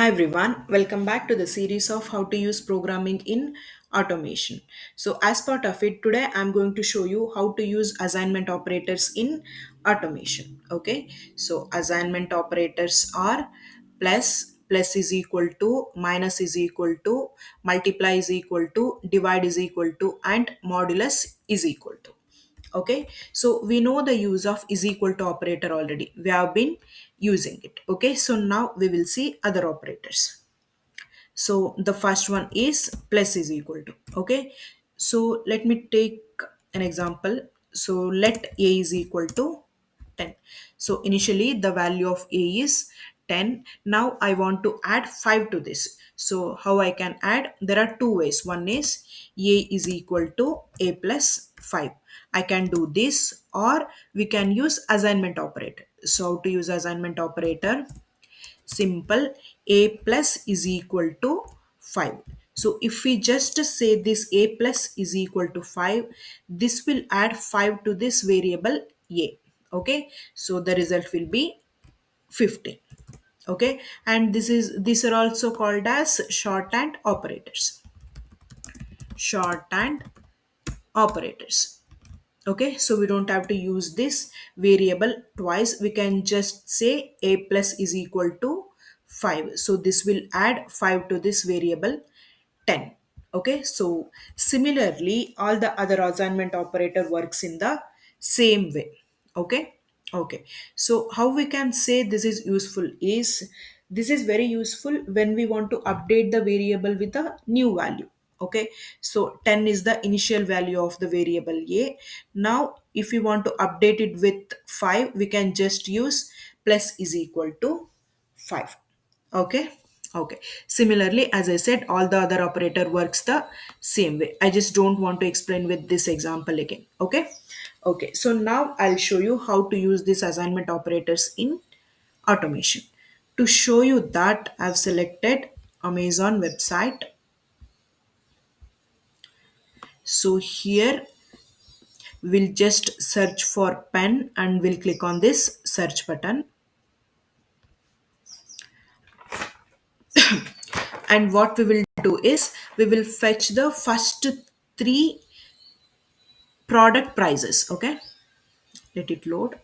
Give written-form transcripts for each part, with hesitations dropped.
Hi everyone, welcome back to the series of how to use programming in automation. So as part of it, today I'm going to show you how to use assignment operators in automation. Okay, so assignment operators are plus is equal to, minus is equal to, multiply is equal to, divide is equal to, and modulus is equal to. Okay, so we know the use of is equal to operator already. We have been using it. Okay, so now we will see other operators. So the first one is plus is equal to. Okay, so let me take an example. So let a is equal to 10. So initially the value of a is 10. Now I want to add 5 to this. So how I can add? There are two ways. One is a is equal to a plus 5. I can do this, or we can use assignment operator. So how to use assignment operator? Simple. A plus is equal to 5. So if we just say this a plus is equal to 5, this will add 5 to this variable a. Okay, so the result will be 15. Okay, and these are also called as shorthand operators. Shorthand operators. Okay, so we don't have to use this variable twice. We can just say a plus is equal to 5. So this will add 5 to this variable 10. Okay, so similarly all the other assignment operator works in the same way. Okay, okay, so how we can say this is useful is, this is very useful when we want to update the variable with a new value. Okay, so 10 is the initial value of the variable a. Now if we want to update it with 5, we can just use plus is equal to 5. Okay, okay, similarly as I said, all the other operator works the same way. I just don't want to explain with this example again. Okay, okay, so now I'll show you how to use these assignment operators in automation. To show you that, I've selected Amazon website. So here we'll just search for pen and we'll click on this search button. And what we will do is we will fetch the first three product prices. Okay, let it load.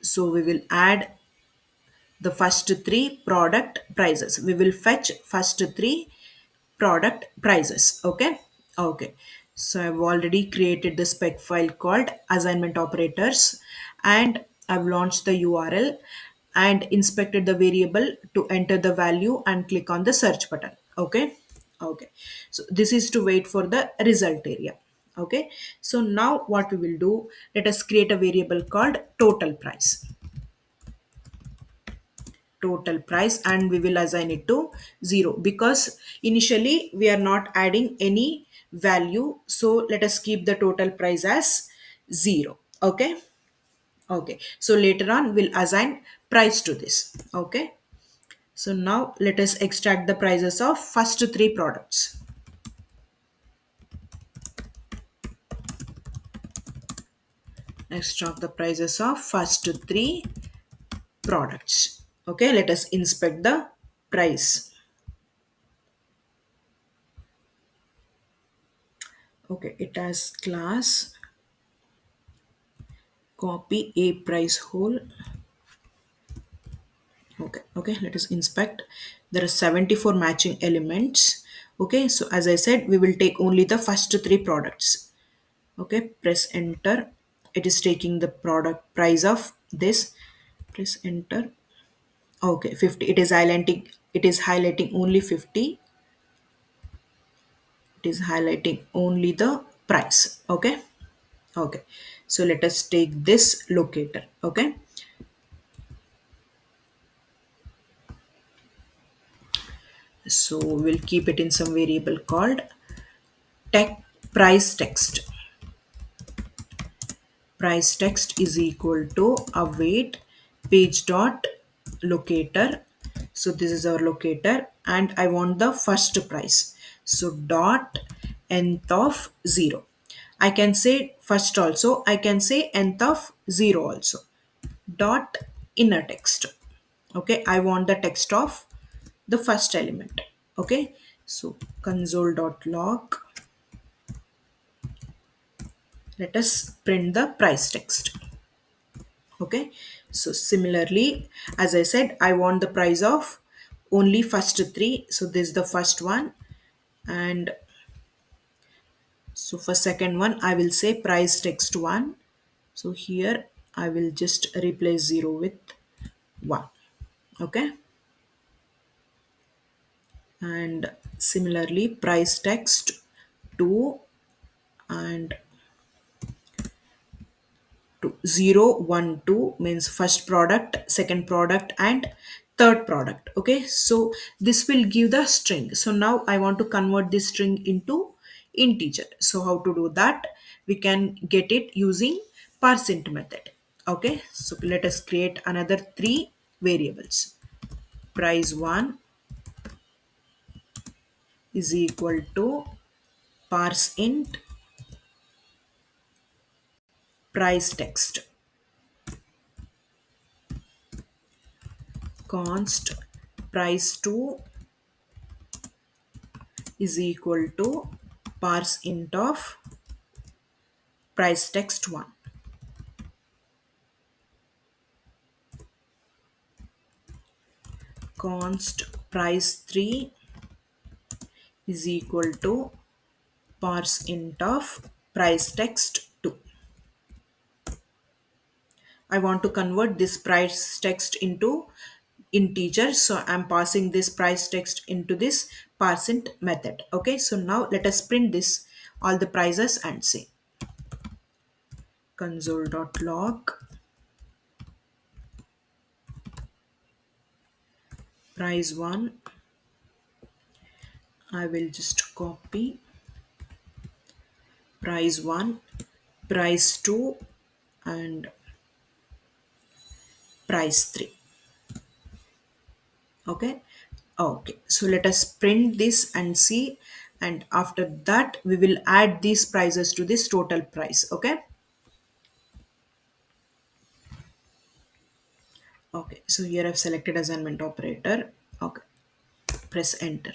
So we will add the first three product prices. We will fetch first three product prices. Okay, okay, so I've already created the spec file called assignment operators, and I've launched the URL and inspected the variable to enter the value and click on the search button. Okay, okay, so this is to wait for the result area. Okay, so now what we will do, let us create a variable called total price. Total price, and we will assign it to 0 because initially we are not adding any value. So let us keep the total price as 0. Okay, okay, so later on we'll assign price to this. Okay, so now let us extract the prices of first three products. Extract the prices of first three products. Okay, let us inspect the price. Okay, it has class copy a price whole. Okay, okay, let us inspect. There are 74 matching elements. Okay, so as I said, we will take only the first three products. Okay, press enter. It is taking the product price of this. Press enter. Okay, 50. It is highlighting only 50. It is highlighting only the price. Okay, okay, so let us take this locator. Okay, so we'll keep it in some variable called tech price text. Price text is equal to await page dot locator. So this is our locator, and I want the first price. So dot nth of 0. I can say first also. I can say nth of 0 also. Dot inner text. Okay, I want the text of the first element. Okay, so console.log, let us print the price text. Okay, so similarly, as I said, I want the price of only first three, so this is the first one. And so for second one I will say price text 1. So here I will just replace 0 with 1. Okay, and similarly price text 2 and 0 1 2 means first product, second product, and third product. Okay, so this will give the string. So now I want to convert this string into integer. So how to do that? We can get it using parseInt method. Okay, so let us create another three variables. Price 1 is equal to parseInt price text const price 2 is equal to parseInt of price text 1. Const price 3 is equal to parseInt of price text 2. I want to convert this price text into integer, so I'm passing this price text into this parseInt method. Okay, so now let us print this all the prices and see console.log price 1. I will just copy price 1, price 2, and price 3. Okay, okay, so let us print this and see, and after that we will add these prices to this total price. Okay, okay, so here I've selected assignment operator. Okay, press enter.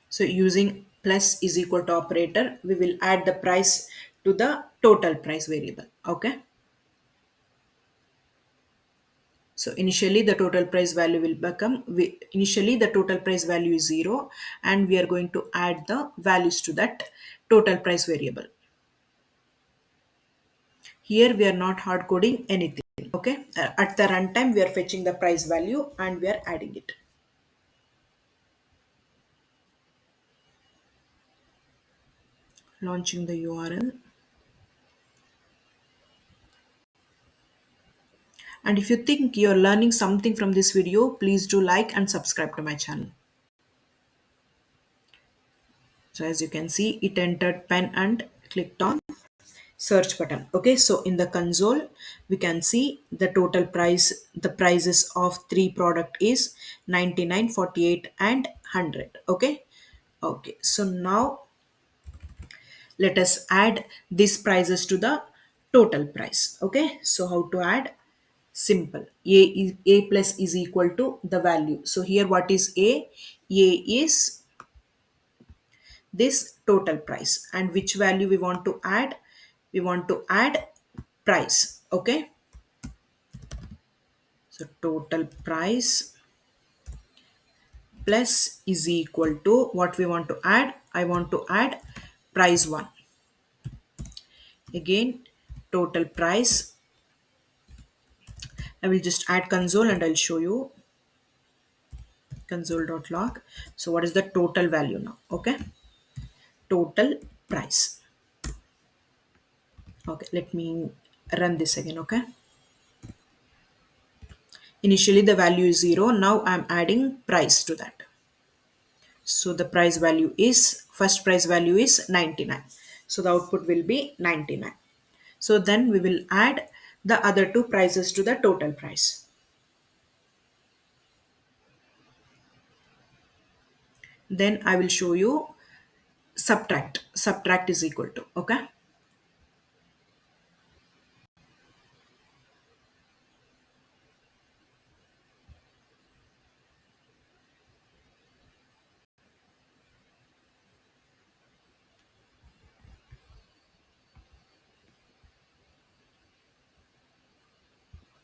So using plus is equal to operator, we will add the price to the total price variable. Okay, so initially the total price value will become, initially the total price value is 0, and we are going to add the values to that total price variable. Here we are not hard coding anything. Okay, at the runtime we are fetching the price value and we are adding it. Launching the URL. And if you think you're learning something from this video, please do like and subscribe to my channel. So as you can see, it entered pen and clicked on search button. Okay, so in the console we can see the total price. The prices of three product is 99, 48, and 100. Okay, okay, so now let us add these prices to the total price. Okay, so how to add? Simple. A plus is equal to the value. So here what is A is this total price, and which value we want to add? We want to add price. Okay, so total price plus is equal to what we want to add. I want to add price 1. Again, total price. I will just add console and I'll show you console.log. So what is the total value now? Okay, total price. Okay, let me run this again. Okay, initially the value is 0. Now I'm adding price to that. So the price value is, first price value is 99. So the output will be 99. So then we will add the other two prices to the total price. Then I will show you subtract is equal to, okay.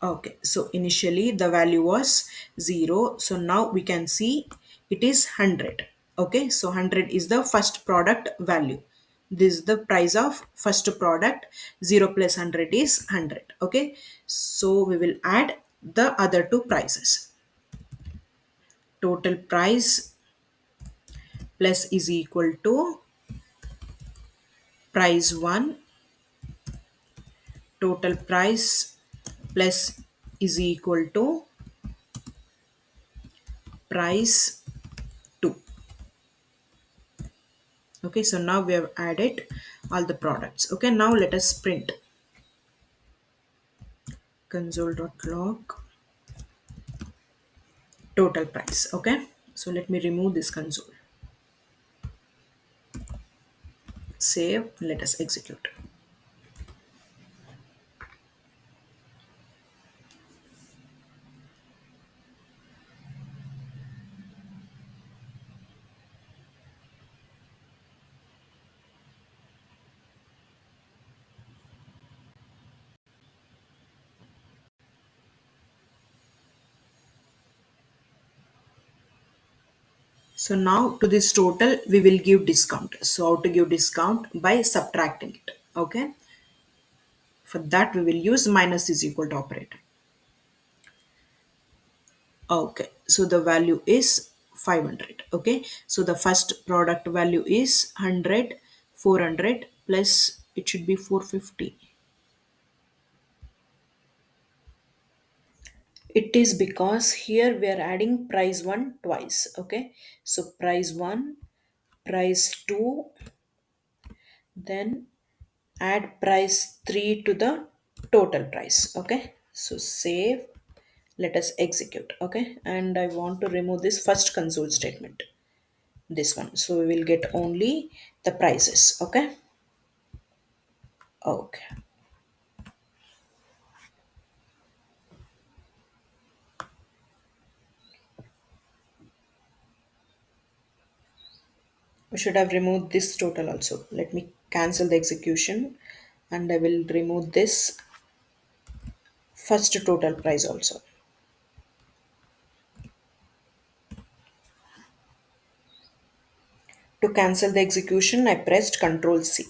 Okay, so initially the value was 0. So now we can see it is 100. Okay, so 100 is the first product value. This is the price of first product. 0 plus 100 is 100. Okay, so we will add the other two prices. Total price plus is equal to price 1. Total price plus is equal to price 2. Okay, so now we have added all the products. Okay, now let us print console.log total price. Okay, so let me remove this console, save, let us execute. So now to this total we will give discount. So how to give discount? By subtracting it. Okay, for that we will use minus is equal to operator. Okay, so the value is 500. Okay, so the first product value is 100, 400 plus it should be 450. It is because here we are adding price 1 twice. Okay, so price 1, price 2, then add price 3 to the total price. Okay, so save, let us execute. Okay, and I want to remove this first console statement, this one, so we will get only the prices. Okay, okay, we should have removed this total also. Let me cancel the execution and I will remove this first total price also. To cancel the execution, I pressed Ctrl C.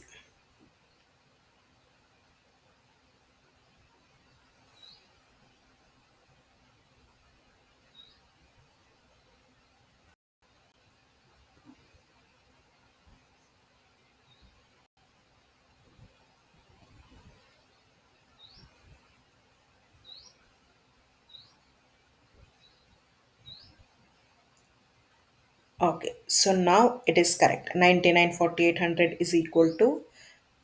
Okay, so now it is correct. 99,4800 is equal to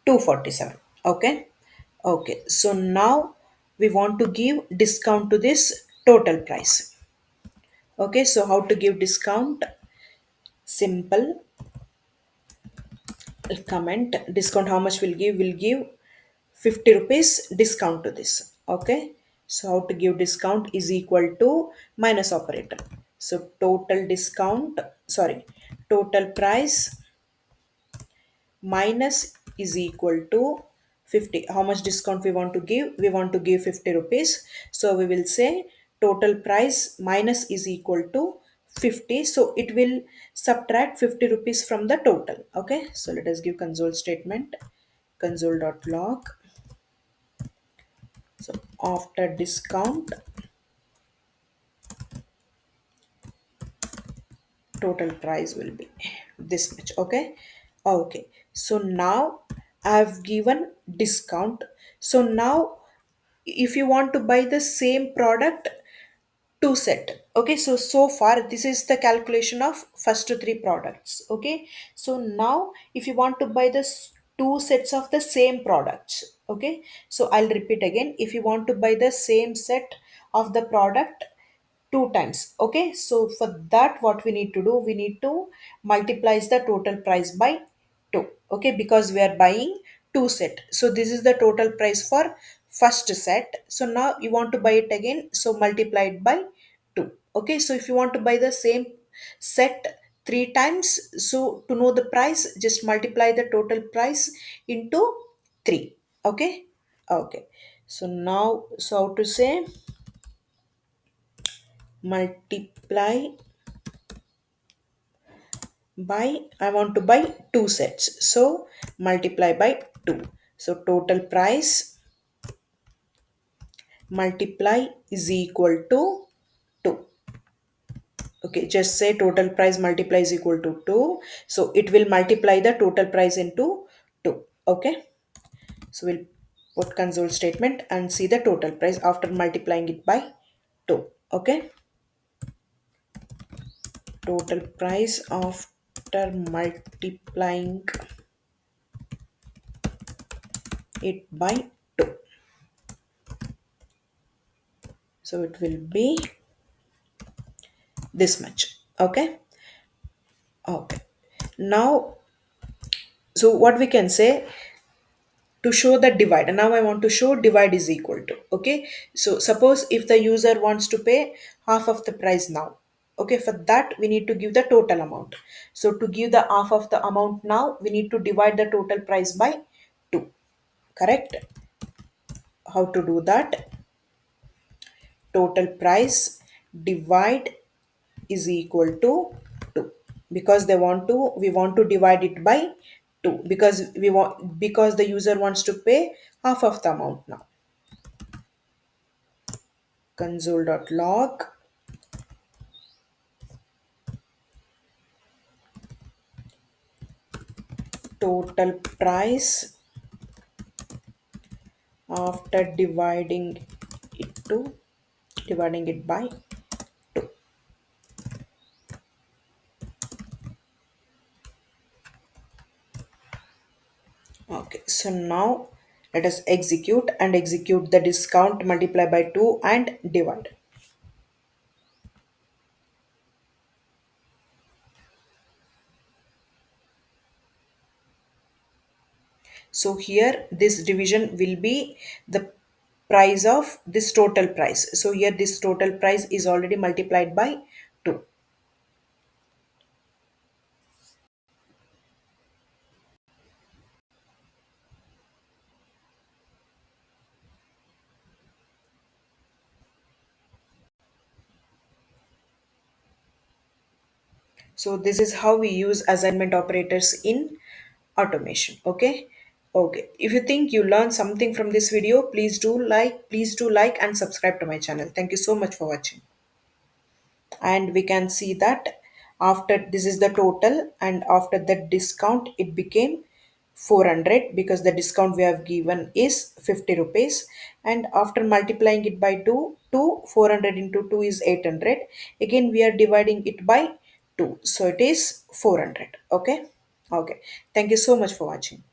247. Okay, okay. So now we want to give discount to this total price. Okay, so how to give discount? Simple comment discount. How much will give? Will give 50 rupees discount to this. Okay, so how to give discount is equal to minus operator. So total discount, sorry, total price minus is equal to 50. How much discount we want to give? We want to give 50 rupees. So we will say total price minus is equal to 50. So it will subtract 50 rupees from the total. Okay, so let us give console statement, console.log. So after discount, total price will be this much. Okay, okay, so now I've given discount. So now if you want to buy the same product, two set. Okay, so far this is the calculation of first to three products. Okay, so now if you want to buy the two sets of the same products, okay, so I'll repeat again. If you want to buy the same set of the product, two times. Okay, so for that what we need to do, we need to multiply the total price by 2. Okay, because we are buying two set, so this is the total price for first set. So now you want to buy it again, so multiply it by 2. Okay, so if you want to buy the same set three times, so to know the price, just multiply the total price into 3. Okay. Okay, so now, so how to say, multiply by, I want to buy two sets, so multiply by 2. So total price multiply is equal to 2. Okay, just say total price multiply is equal to 2, so it will multiply the total price into 2. Okay, so we'll put console statement and see the total price after multiplying it by 2. Okay, total price after multiplying it by 2, so it will be this much. Okay. Okay, now, so what we can say, to show the divide, and now I want to show divide is equal to. Okay, so suppose if the user wants to pay half of the price now. Okay, for that we need to give the total amount. So to give the half of the amount now, we need to divide the total price by 2. Correct? How to do that? Total price divide is equal to 2, because they want to, we want to divide it by 2, because we want, because the user wants to pay half of the amount now. Console.log total price after dividing it by 2. Okay, so now let us execute the discount, multiply by 2 and divide. So here this division will be the price of this total price. So here this total price is already multiplied by 2. So this is how we use assignment operators in automation. Okay. Okay. If you think you learned something from this video, please do like and subscribe to my channel. Thank you so much for watching. And we can see that after this is the total, and after the discount it became 400, because the discount we have given is 50 rupees, and after multiplying it by 2, 400 into 2 is 800, again we are dividing it by 2, so it is 400. Okay. Okay, thank you so much for watching.